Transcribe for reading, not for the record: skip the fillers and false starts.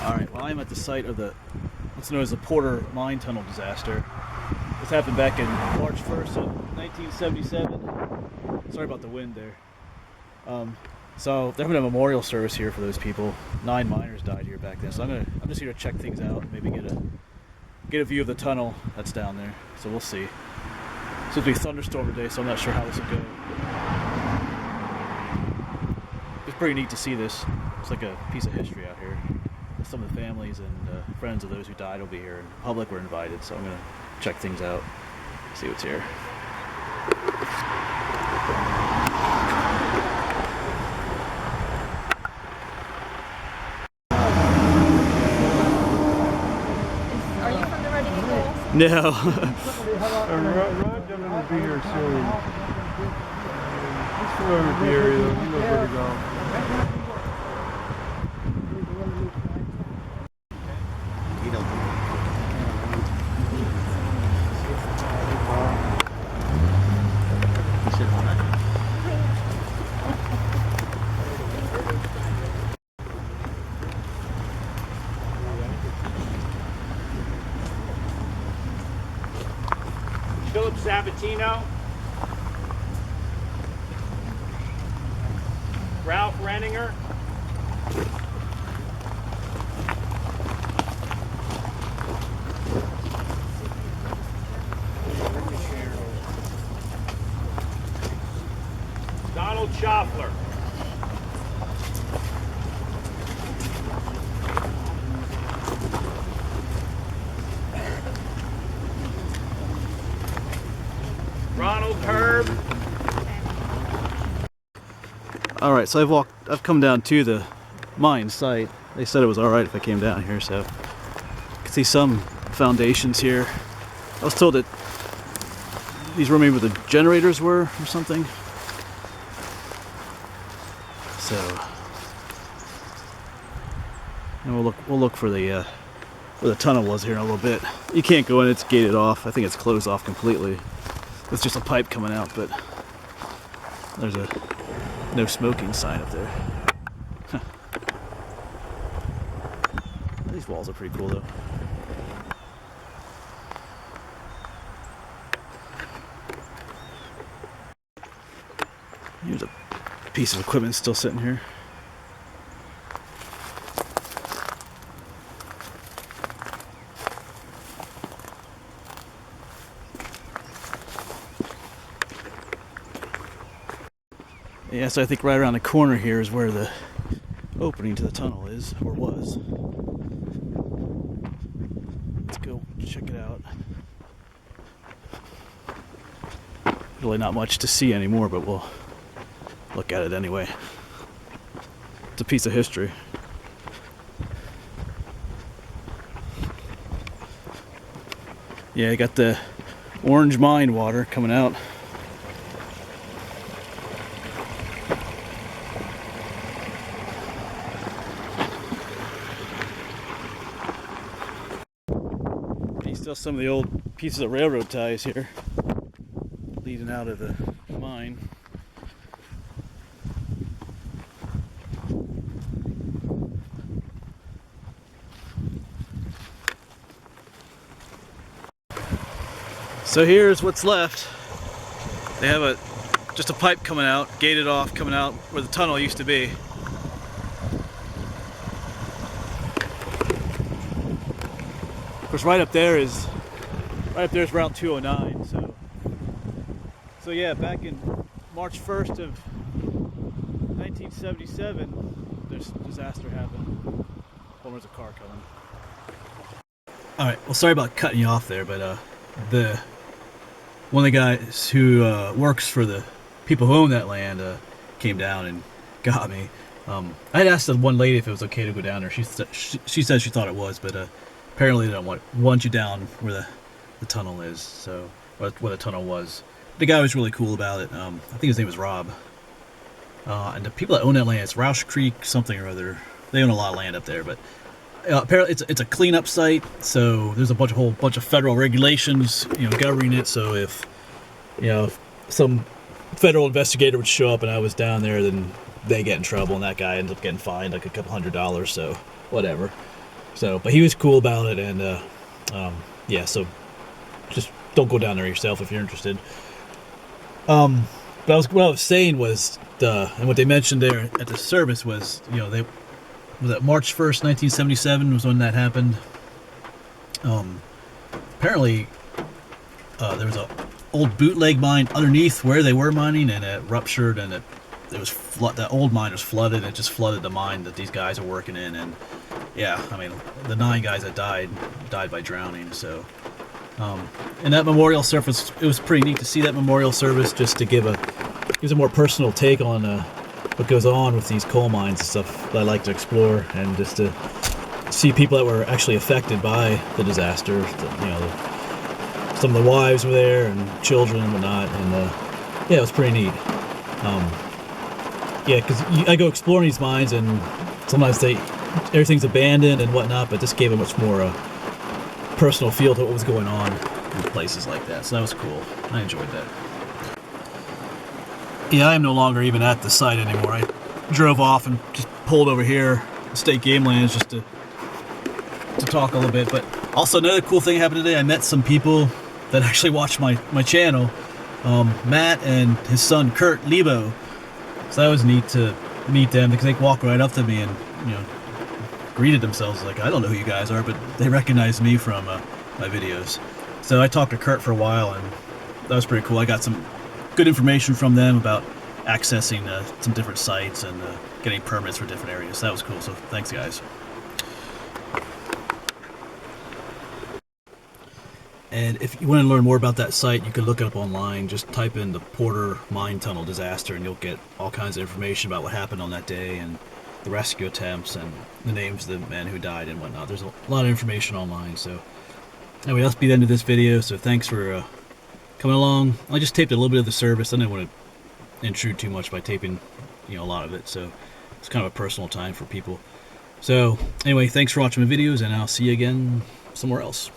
Alright, well I'm at the site of what's known as the Porter Mine Tunnel disaster. This happened back in March 1st of 1977. Sorry about the wind there. So they're having a memorial service here for those people. 9 miners died here back then. So I'm just here to check things out and maybe get a view of the tunnel that's down there. So we'll see. It's supposed to be a thunderstorm today, so I'm not sure how this will go. It's pretty neat to see this. It's like a piece of history out here. Some of the families and friends of those who died will be here, and the public were invited, so I'm going to check things out, see what's here. Are you from the Reading Eagle? No. Rod's gonna be here soon. He's familiar with the area, though. He knows where to go. Philip Sabatino, Ralph Renninger, Donald Schoffler, Ronald Herb. All right, so I've come down to the mine site. They said it was all right if I came down here, so you can see some foundations here. I was told that these were maybe where the generators were or something. So, and we'll look for the where the tunnel was here in a little bit. You can't go in; it's gated off. I think it's closed off completely. It's just a pipe coming out, but there's a no smoking sign up there. Huh. These walls are pretty cool though. Here's a piece of equipment still sitting here. Yeah, so I think right around the corner here is where the opening to the tunnel is, or was. Let's go check it out. Really not much to see anymore, but we'll look at it anyway. It's a piece of history. Yeah, you got the orange mine water coming out. Still some of the old pieces of railroad ties here leading out of the mine. So here's what's left. They have just a pipe coming out, gated off, coming out where the tunnel used to be. Of course, right up there is Route 209. So yeah, back in March 1st of 1977, this disaster happened. Oh, there's a car coming. All right, well, sorry about cutting you off there, but one of the guys who works for the people who own that land came down and got me. I had asked the one lady if it was okay to go down there. She said she thought it was, but apparently they don't want you down where the tunnel is, so where the tunnel was. The guy was really cool about it. I think his name was Rob. And the people that own that land, it's Roush Creek something or other. They own a lot of land up there, but apparently it's a cleanup site. So there's a whole bunch of federal regulations, governing it. So if some federal investigator would show up and I was down there, then they get in trouble, and that guy ends up getting fined like a couple $100. So whatever. So, but he was cool about it, and yeah, so just don't go down there yourself if you're interested. But what I was saying was and what they mentioned there at the service was, you know, they was that March 1st, 1977 was when that happened. Apparently, there was a old bootleg mine underneath where they were mining, and it ruptured, and it was that old mine was flooded. It just flooded the mine that these guys are working in, and yeah, I mean, the 9 guys that died by drowning. So, and that memorial service, it was pretty neat to see that memorial service, just to give a more personal take on what goes on with these coal mines and stuff that I like to explore, and just to see people that were actually affected by the disaster. You know, some of the wives were there and children and whatnot, and yeah, it was pretty neat. Yeah, because I go exploring these mines, and sometimes everything's abandoned and whatnot, but this gave a much more personal feel to what was going on in places like that. So that was cool. I enjoyed that. Yeah, I am no longer even at the site anymore. I drove off and just pulled over here, State Game Lands, just to talk a little bit. But also another cool thing happened today. I met some people that actually watch my channel. Matt and his son Kurt Lebo. So that was neat to meet them, because they walked right up to me and, you know, greeted themselves like, I don't know who you guys are, but they recognized me from my videos. So I talked to Kurt for a while, and that was pretty cool. I got some good information from them about accessing some different sites and getting permits for different areas. So that was cool. So thanks, guys. And if you want to learn more about that site, you can look it up online. Just type in the Porter Mine Tunnel disaster, and you'll get all kinds of information about what happened on that day, and the rescue attempts, and the names of the men who died and whatnot. There's a lot of information online. So anyway, that's be the end of this video. So thanks for coming along. I just taped a little bit of the service. I didn't want to intrude too much by taping, you know, a lot of it. So it's kind of a personal time for people. So anyway, thanks for watching my videos, and I'll see you again somewhere else.